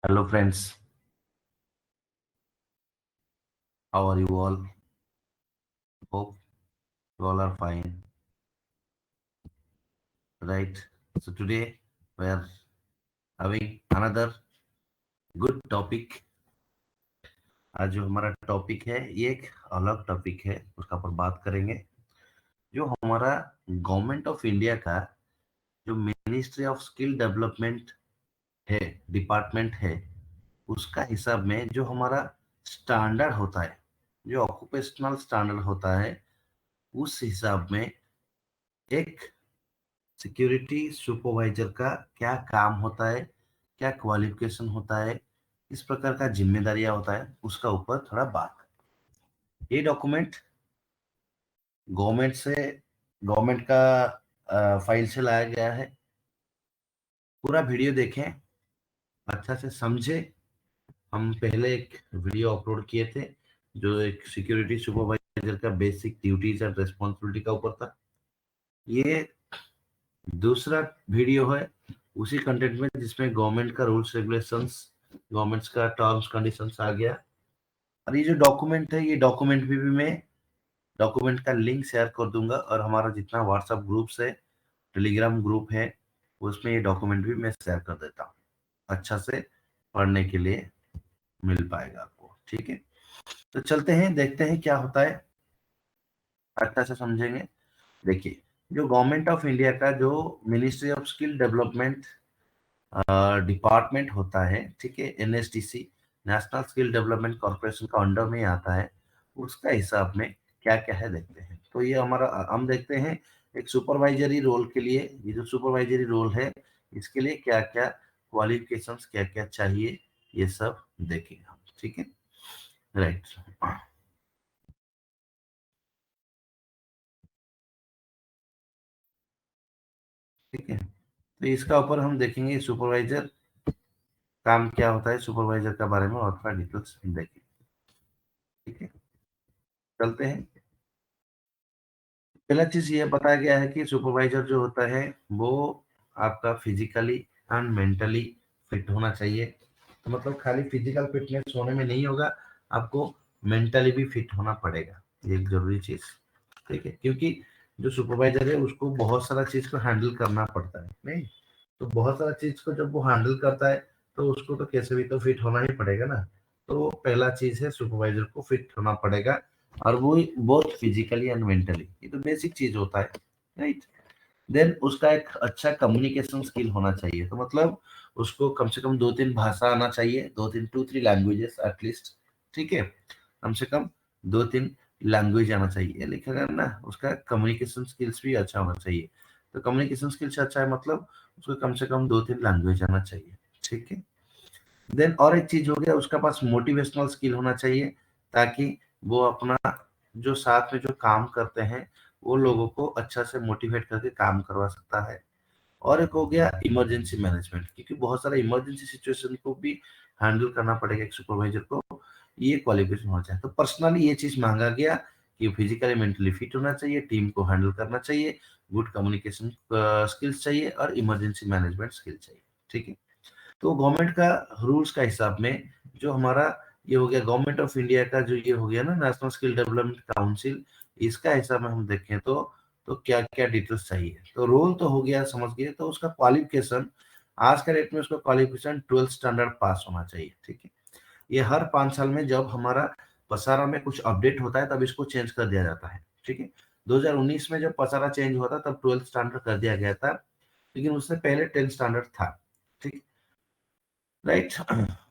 Hello friends, how are you all? Hope you all are fine, right? So today we are having another good topic. आज जो हमारा topic है ये एक अलग टॉपिक है, उसका पर बात करेंगे। जो हमारा गवर्नमेंट ऑफ इंडिया का जो मिनिस्ट्री ऑफ स्किल डेवलपमेंट है, डिपार्टमेंट है, उसका हिसाब में जो हमारा स्टैंडर्ड होता है, जो ऑक्यूपेशनल स्टैंडर्ड होता है, उस हिसाब में एक सिक्योरिटी सुपरवाइजर का क्या काम होता है, क्या क्वालिफिकेशन होता है, इस प्रकार का जिम्मेदारियां होता है, उसका ऊपर थोड़ा बात। ये डॉक्यूमेंट गवर्नमेंट का फाइल से लाया गया है। पूरा वीडियो देखें, अच्छा से समझे। हम पहले एक वीडियो अपलोड किए थे जो एक सिक्योरिटी सुपरवाइजर का बेसिक ड्यूटीज एंड रेस्पॉन्सिबिलिटी का ऊपर था। ये दूसरा वीडियो है उसी कंटेंट में जिसमें गवर्नमेंट का रूल्स रेगुलेशंस, गवर्नमेंट्स का टर्म्स कंडीशंस आ गया। और ये जो डॉक्यूमेंट है, ये डॉक्यूमेंट भी मैं डॉक्यूमेंट का लिंक शेयर कर दूंगा, और हमारा जितना व्हाट्सएप ग्रुप्स है, टेलीग्राम ग्रुप है, उसमें ये डॉक्यूमेंट भी मैं शेयर कर देता हूँ। अच्छा से पढ़ने के लिए मिल पाएगा आपको, ठीक है। तो चलते हैं, देखते हैं क्या होता है, अच्छा से समझेंगे। देखिए, जो गवर्नमेंट ऑफ इंडिया का जो ministry of skill development department होता है, ठीक है, NSDC, national skill development corporation का अंडर में आता है। उसका हिसाब में क्या क्या है देखते हैं। तो ये हमारा हम देखते हैं एक सुपरवाइजरी रोल के लिए, ये जो सुपरवाइजरी रोल है इसके लिए क्या क्या क्वालिफिकेशंस क्या क्या चाहिए, ये सब देखेंगे हम, ठीक है, राइट। ठीक है, तो इसका ऊपर हम देखेंगे सुपरवाइजर काम क्या होता है, सुपरवाइजर के बारे में और थोड़ा डिटेल्स देखेंगे, ठीक है। चलते हैं। पहला चीज ये बताया गया है कि सुपरवाइजर जो होता है वो आपका फिजिकली एंड मेंटली फिट होना चाहिए। तो मतलब खाली फिजिकल फिटनेस होने में नहीं होगा, आपको मेंटली भी फिट होना पड़ेगा, ये एक जरूरी चीज, ठीक है। क्योंकि जो सुपरवाइजर है उसको बहुत सारा चीज को हैंडल करना पड़ता है, नहीं तो बहुत सारा चीज को जब वो हैंडल करता है तो उसको तो कैसे भी तो फिट होना ही पड़ेगा ना। तो पहला चीज है सुपरवाइजर को फिट होना पड़ेगा, और वो बोथ फिजिकली एंड मेंटली, ये तो बेसिक चीज होता है, राइट। देन उसका एक अच्छा कम्युनिकेशन स्किल होना चाहिए। तो मतलब उसको कम से कम दो तीन भाषा आना चाहिए, दो तीन टू थ्री लैंग्वेजेस एटलीस्ट, ठीक है। कम से कम दो तीन लैंग्वेज आना चाहिए, लेकिन ना उसका कम्युनिकेशन स्किल्स भी अच्छा होना चाहिए। तो कम्युनिकेशन स्किल्स अच्छा है मतलब उसको कम से कम दो तीन लैंग्वेज आना चाहिए, ठीक है। देन और एक चीज हो गया, उसका पास मोटिवेशनल स्किल होना चाहिए, ताकि वो अपना जो साथ में जो काम करते हैं वो लोगों को अच्छा से मोटिवेट करके काम करवा सकता है। और एक हो गया इमरजेंसी मैनेजमेंट, क्योंकि बहुत सारा इमरजेंसी सिचुएशन को भी हैंडल करना पड़ेगा एक सुपरवाइजर को, ये क्वालिफिकेशन होना चाहिए। तो पर्सनली ये चीज मांगा गया कि फिजिकली मेंटली फिट होना चाहिए, टीम को हैंडल करना चाहिए, गुड कम्युनिकेशन स्किल्स चाहिए, और इमरजेंसी मैनेजमेंट स्किल चाहिए, ठीक है। तो गवर्नमेंट का रूल्स का हिसाब में जो हमारा ये हो गया गवर्नमेंट ऑफ इंडिया का जो ये हो गया ना नेशनल स्किल डेवलपमेंट काउंसिल, इसका हिसाब में हम देखें तो क्या क्या डिटेल्स चाहिए। तो रोल तो हो गया, समझ गए। तो उसका क्वालिफिकेशन आज का डेट में उसका क्वालिफिकेशन 12th स्टैंडर्ड पास होना चाहिए, ठीक है। ये हर 5 साल में जब हमारा पसारा में कुछ अपडेट होता है तब इसको चेंज कर दिया जाता है, ठीक है। 2019 में जब पसारा चेंज हुआ था तब 12th स्टैंडर्ड कर दिया गया था, लेकिन उससे पहले 10th स्टैंडर्ड था, ठीक, राइट।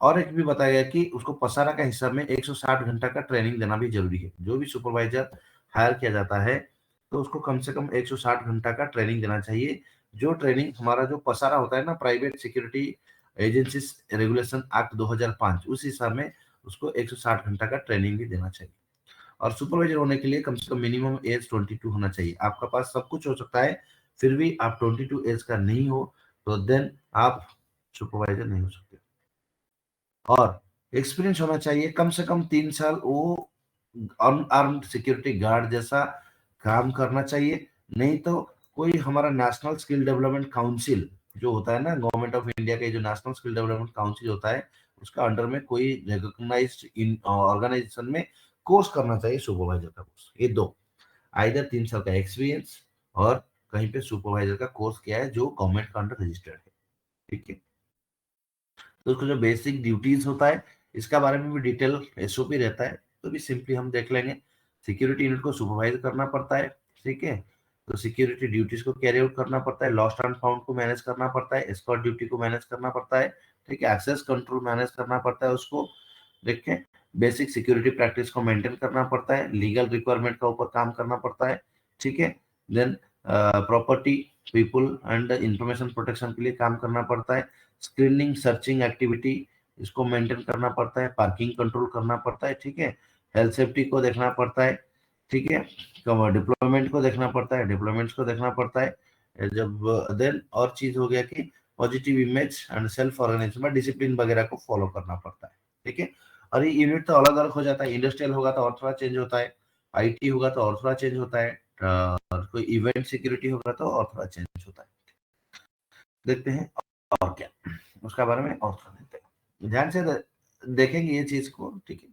और एक भी बताया गया कि उसको पसारा का हिसाब में 160 घंटा का ट्रेनिंग देना भी जरूरी है। जो भी सुपरवाइजर हायर किया जाता है तो उसको कम से कम 160 घंटा का ट्रेनिंग देना चाहिए। जो ट्रेनिंग हमारा जो पसारा होता है ना, private security agencies regulation act 2005, उस हिसाब में उसको 160 घंटा का ट्रेनिंग भी देना चाहिए। और सुपरवाइजर होने के लिए कम से कम मिनिमम एज 22 होना चाहिए। आपका पास सब कुछ हो सकता है, फिर भी आप 22 एज का नहीं हो तो देन आप सुपरवाइजर नहीं हो सकते। और एक्सपीरियंस होना चाहिए कम से कम 3 साल, वो अनआर्म्ड सिक्योरिटी गार्ड जैसा काम करना चाहिए। नहीं तो कोई हमारा नेशनल स्किल डेवलपमेंट काउंसिल जो होता है ना, गवर्नमेंट ऑफ इंडिया का जो नेशनल स्किल डेवलपमेंट काउंसिल होता है, उसका अंडर में कोई रिकॉग्नाइज्ड ऑर्गेनाइजेशन में कोर्स करना चाहिए सुपरवाइजर का कोर्स। ये दो, आइदर 3 साल का एक्सपीरियंस और कहीं पे सुपरवाइजर का कोर्स किया है जो गवर्नमेंट का अंडर रजिस्टर्ड है, ठीक है। तो उसका जो बेसिक ड्यूटीज होता है इसका बारे में भी डिटेल एसओपी रहता है, तो भी सिंपली हम देख लेंगे। सिक्योरिटी यूनिट को सुपरवाइज करना पड़ता है, ठीक है। तो सिक्योरिटी ड्यूटीज को कैरी आउट करना पड़ता है, लॉस्ट एंड फाउंड को मैनेज करना पड़ता है, एस्कॉर्ट ड्यूटी को मैनेज करना पड़ता है, ठीक है। एक्सेस कंट्रोल मैनेज करना पड़ता है उसको, देखें। बेसिक सिक्योरिटी प्रैक्टिस को मेंटेन करना पड़ता है, लीगल रिक्वायरमेंट का ऊपर काम करना पड़ता है, ठीक है। Then property, people and information protection के लिए काम करना पड़ता है, स्क्रीनिंग सर्चिंग एक्टिविटी इसको मेंटेन करना पड़ता है, पार्किंग कंट्रोल करना पड़ता है, ठीक है। हेल्थ सेफ्टी को देखना पड़ता है, ठीक है। डिप्लॉयमेंट को देखना पड़ता है, डिप्लॉयमेंट्स को देखना पड़ता है जब। देन और चीज हो गया कि positive image and self organisation में डिसिप्लिन वगैरह को फॉलो करना पड़ता है, ठीक है। और ये यूनिट तो अलग अलग हो जाता है, इंडस्ट्रियल होगा तो और थोड़ा चेंज होता है, आईटी होगा तो और थोड़ा चेंज होता है, और कोई इवेंट सिक्योरिटी होगा तो और थोड़ा चेंज होता है। देखते हैं और क्या उसका बारे में और थोड़ा देखते हैं, ध्यान से देखेंगे ये चीज को, ठीक है।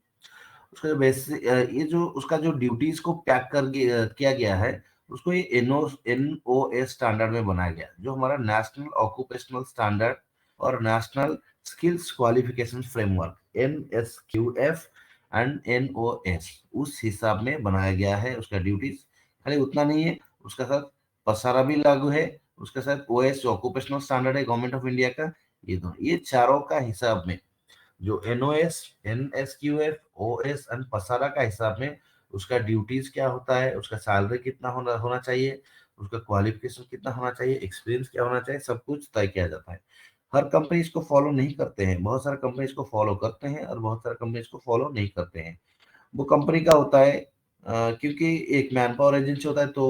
उसका जो बेसिक ये जो उसका जो ड्यूटीज को पैक कर किया गया है, उसको ये एनओएस स्टैंडर्ड में बनाया गया, जो हमारा नेशनल ऑक्यूपेशनल स्टैंडर्ड और national skills qualification framework NSQF and NOS उस हिसाब में बनाया गया है उसका ड्यूटीज। खाली उतना नहीं है, उसका साथ पसारा भी लागू है, उसके साथ ओएस जो ऑक्यूपेशनल स्टैंडर्ड है गवर्नमेंट ऑफ इंडिया का, ये दोनों, ये चारों का हिसाब में जो एनओएस, एनएसक्यूएफ, ओएस एंड पसारा का हिसाब में उसका ड्यूटीज क्या होता है, उसका सैलरी कितना होना चाहिए, उसका क्वालिफिकेशन कितना होना चाहिए, एक्सपीरियंस क्या होना चाहिए, सब कुछ तय किया जाता है। हर कंपनी इसको फॉलो नहीं करते हैं, बहुत सारे कंपनी इसको फॉलो करते हैं और बहुत सारे कंपनी इसको फॉलो नहीं करते हैं। वो कंपनी का होता है क्योंकि एक मैन पावर एजेंसी होता है तो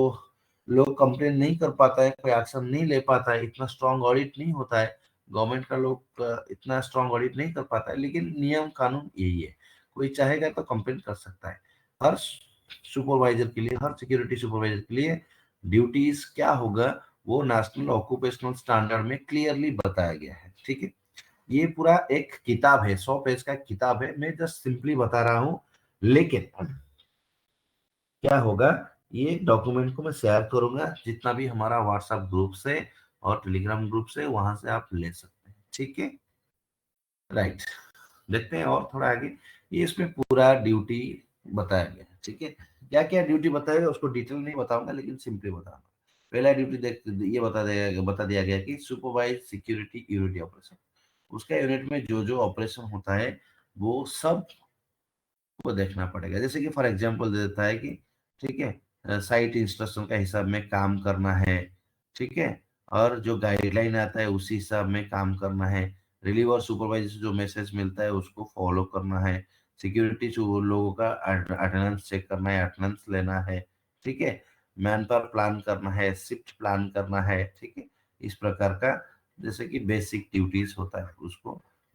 लोग कंप्लेन नहीं कर पाता है, कोई एक्शन नहीं ले पाता है, इतना स्ट्रांग ऑडिट नहीं होता है, गवर्नमेंट का लोग इतना स्ट्रांग ऑडिट नहीं कर पाता है, लेकिन नियम कानून यही है, कोई चाहेगा तो कंप्लेन कर सकता है। हर सुपरवाइजर के लिए, हर सिक्योरिटी सुपरवाइजर के लिए ड्यूटीज क्या होगा वो नेशनल ऑक्यूपेशनल स्टैंडर्ड में क्लियरली बताया गया है, ठीक है। ये पूरा एक किताब है, 100 पेज का किताब है, मैं जस्ट सिंपली बता रहा हूँ। लेकिन क्या होगा, ये डॉक्यूमेंट को मैं शेयर करूंगा जितना भी हमारा व्हाट्सएप ग्रुप से और टेलीग्राम ग्रुप से, वहां से आप ले सकते हैं, ठीक है। राइट, देखते हैं और थोड़ा आगे। ये इसमें पूरा ड्यूटी बताया गया है, ठीक है। क्या क्या ड्यूटी बताया गया उसको डिटेल नहीं बताऊंगा, लेकिन सिंपली बताऊंगा। पहला ड्यूटी देख ये बता दिया गया कि सुपरवाइज सिक्योरिटी यूनिट ऑपरेशन, उसका यूनिट में जो जो ऑपरेशन होता है वो सब को देखना पड़ेगा। जैसे कि फॉर एग्जांपल दे देता है कि ठीक है, साइट इंस्ट्रक्शन का हिसाब में काम करना है, ठीक है। और जो गाइडलाइन आता है उसी हिसाब में काम करना है। रिलीव और सुपरवाइजर से जो मैसेज मिलता है उसको फॉलो करना है। सिक्योरिटी जो लोगों का अटेंडेंस चेक करना है, अटेंडेंस लेना है, ठीक है। मैन पावर प्लान करना है, शिफ्ट प्लान करना है, ठीक है। इस प्रकार का जैसे कि बेसिक ड्यूटीज होता है उसको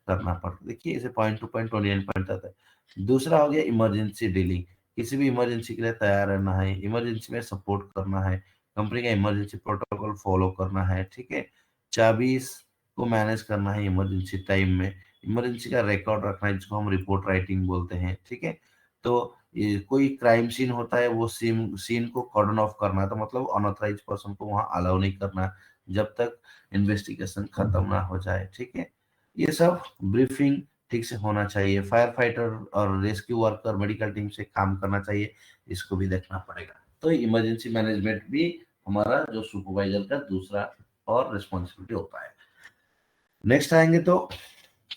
करना पड़ता है। देखिए इसे पॉइंट टू पॉइंट 29 पॉइंट आता है। दूसरा हो गया इमरजेंसी डीलिंग, किसी भी इमरजेंसी के लिए तैयार रहना है, इमरजेंसी में सपोर्ट करना है, कंपनी का इमरजेंसी प्रोटोकॉल फॉलो करना है, ठीक है। चाबीस को मैनेज करना है इमरजेंसी टाइम में, इमरजेंसी का रिकॉर्ड रखना है जिसको हम रिपोर्ट राइटिंग बोलते हैं, ठीक है। तो ये कोई क्राइम सीन होता है वो सीन को कॉर्डन ऑफ करना, तो मतलब अनऑथराइज पर्सन को वहां अलाउ नहीं करना जब तक इन्वेस्टिगेशन खत्म ना हो जाए, ठीक है। ये सब ब्रीफिंग ठीक से होना चाहिए, फायर फाइटर और रेस्क्यू वर्कर मेडिकल टीम से काम करना चाहिए, इसको भी देखना पड़ेगा। तो इमरजेंसी मैनेजमेंट भी हमारा जो सुपरवाइजर का दूसरा और रिस्पॉन्सिबिलिटी होता है। नेक्स्ट आएंगे तो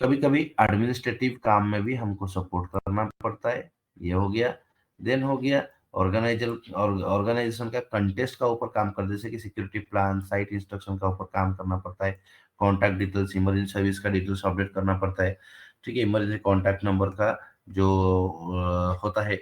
कभी कभी एडमिनिस्ट्रेटिव काम में भी हमको सपोर्ट करना पड़ता है, ये हो गया। देन हो गया ऑर्गेनाइजेशन का कंटेस्ट का ऊपर काम कर, जैसे कि सिक्योरिटी प्लान, साइट इंस्ट्रक्शन का ऊपर काम करना पड़ता है। कॉन्टैक्ट डिटेल्स, इमरजेंसी सर्विस का डिटेल्स अपडेट करना पड़ता है, ठीक है। इमरजेंसी कॉन्टैक्ट नंबर का जो होता है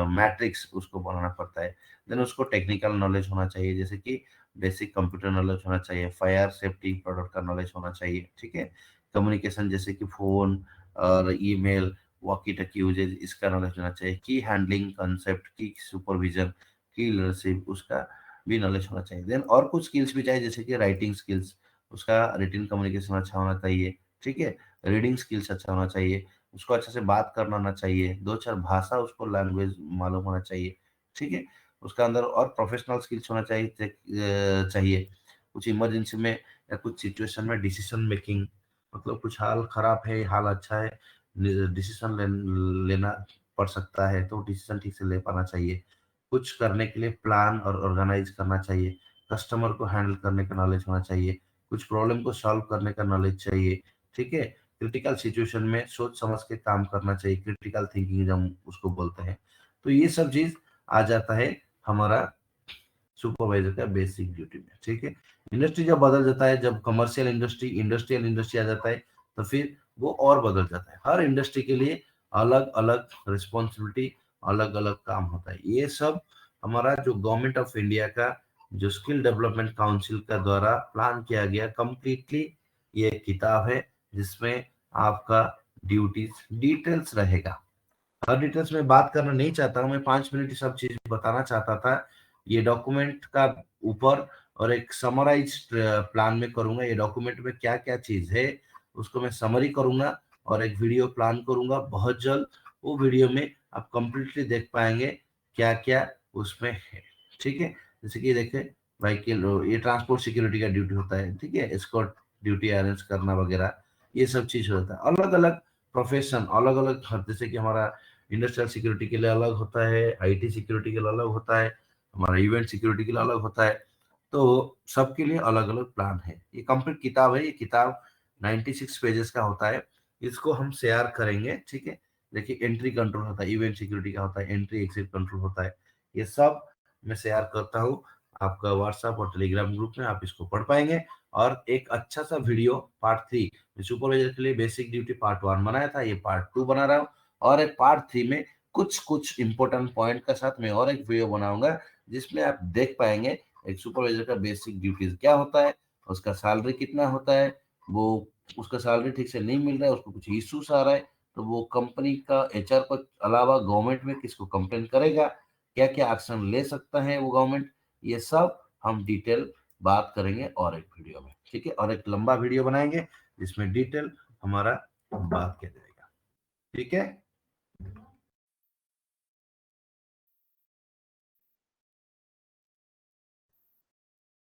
मैट्रिक्स उसको बनाना पड़ता है। देन उसको टेक्निकल नॉलेज होना चाहिए, जैसे कि बेसिक कंप्यूटर नॉलेज होना चाहिए, फायर सेफ्टी प्रोडक्ट का नॉलेज होना चाहिए, ठीक है। कम्युनिकेशन जैसे कि फोन और ईमेल, वॉकी टकी यूजेज, इसका नॉलेज होना चाहिए। की हैंडलिंग कंसेप्ट, की सुपरविजन, की लीडरशिप, उसका भी नॉलेज होना चाहिए। देन और कुछ स्किल्स भी चाहिए जैसे कि राइटिंग स्किल्स, उसका रिटन कम्युनिकेशन अच्छा होना चाहिए, ठीक है। रीडिंग स्किल्स अच्छा होना चाहिए, उसको अच्छे से बात करना आना चाहिए, 2-4 भाषा उसको लैंग्वेज मालूम होना चाहिए, ठीक है? उसका अंदर और प्रोफेशनल स्किल्स होना चाहिए। कुछ इमरजेंसी में या कुछ सिचुएशन में डिसीजन मेकिंग, मतलब कुछ हाल खराब है, हाल अच्छा है, डिसीजन लेना पड़ सकता है, तो डिसीजन ठीक से ले पाना चाहिए। कुछ करने के लिए प्लान और ऑर्गेनाइज करना चाहिए, कस्टमर को हैंडल करने का नॉलेज होना चाहिए, कुछ प्रॉब्लम को सॉल्व करने का नॉलेज चाहिए, ठीक है? क्रिटिकल सिचुएशन में सोच समझ के काम करना चाहिए, क्रिटिकल थिंकिंग जब हम उसको बोलते हैं। तो ये सब चीज़ आ जाता है हमारा सुपरवाइजर का बेसिक ड्यूटी में, ठीक है? इंडस्ट्री जब बदल जाता है, जब कमर्शियल इंडस्ट्री, इंडस्ट्रियल इंडस्ट्री आ जाता है, तो फिर वो और बदल जाता है। हर इंडस्ट्री के लिए अलग-अलग रिस्पॉन्सिबिलिटी, अलग-अलग काम होता है। ये सब हमारा जो गवर्नमेंट ऑफ इंडिया का जो स्किल डेवलपमेंट काउंसिल का द्वारा प्लान किया गया कंप्लीटली ये एक किताब है, जिसमें आपका ड्यूटीज डिटेल्स रहेगा। हर डिटेल्स में बात करना नहीं चाहता हूँ, मैं 5 मिनट ये सब चीज़ बताना चाहता था। ये डॉक्यूमेंट का ऊपर और एक समराइज़्ड प्लान में करूँगा, ये डॉक्यूमेंट में क्या-क्या चीज़ है, उसको मैं समरी करूँगा और एक वीडियो प्लान करूँगा बहुत जल्द। वो वीडियो में आप कंप्लीटली देख पाएँगे क्या-क्या उसमें है, ठीक है? जैसे कि देखिए व्हीकल ये ट्रांसपोर्ट सिक्योरिटी का ड्यूटी होता है, ठीक है? एस्कॉर्ट ड्यूटी अरेंज करना वगैरह, ये सब चीज़ होता है। अलग-अलग प्रोफेशन, अलग-अलग जैसे कि हमारा इंडस्ट्रियल सिक्योरिटी के लिए अलग होता है, आईटी सिक्योरिटी के लिए अलग होता है, हमारा इवेंट सिक्योरिटी के लिए अलग होता है। तो सबके लिए अलग-अलग प्लान है। ये कंप्लीट किताब है, ये किताब 96 पेजेस का होता है। इसको हम शेयर करेंगे, ठीक है? देखिए एंट्री कंट्रोल होता है, इवेंट सिक्योरिटी का होता है, एंट्री एग्जिट कंट्रोल होता है। ये सब मैं शेयर करता हूँ आपका व्हाट्सएप और टेलीग्राम ग्रुप में, आप इसको पढ़ पाएँगे और एक अच्छा-सा वीडियो पार्ट 3 सुपरवाइजर के लिए बेसिक ड्यूटी पार्ट 1 बनाया था, ये पार्ट 2 बना रहा हूँ और एक पार्ट 3 में कुछ-कुछ इम्पोर्टेंट पॉइंट के साथ मैं और एक वीडियो बनाऊँगा, जिसमें आप देख पाएँगे एक सुपरवाइजर का बेसिक ड्यूटीज़ क्या होता है, उसका सैलरी कितना होता है, वो उसका सैलरी ठीक से नहीं मिल रहा है, उसको कुछ इश्यूज़ आ रहा है, तो वो कंपनी का एचआर को अलावा गवर्नमेंट में किसको कंप्लेंट करेगा, क्या-क्या एक्शन ले सकता है वो गवर्नमेंट, ये सब हम डिटेल बात करेंगे और एक वीडियो में, ठीक है? और एक लंबा वीडियो बनाएँगे, जिसमें डिटेल हमारा बात किया जाएगा, ठीक है?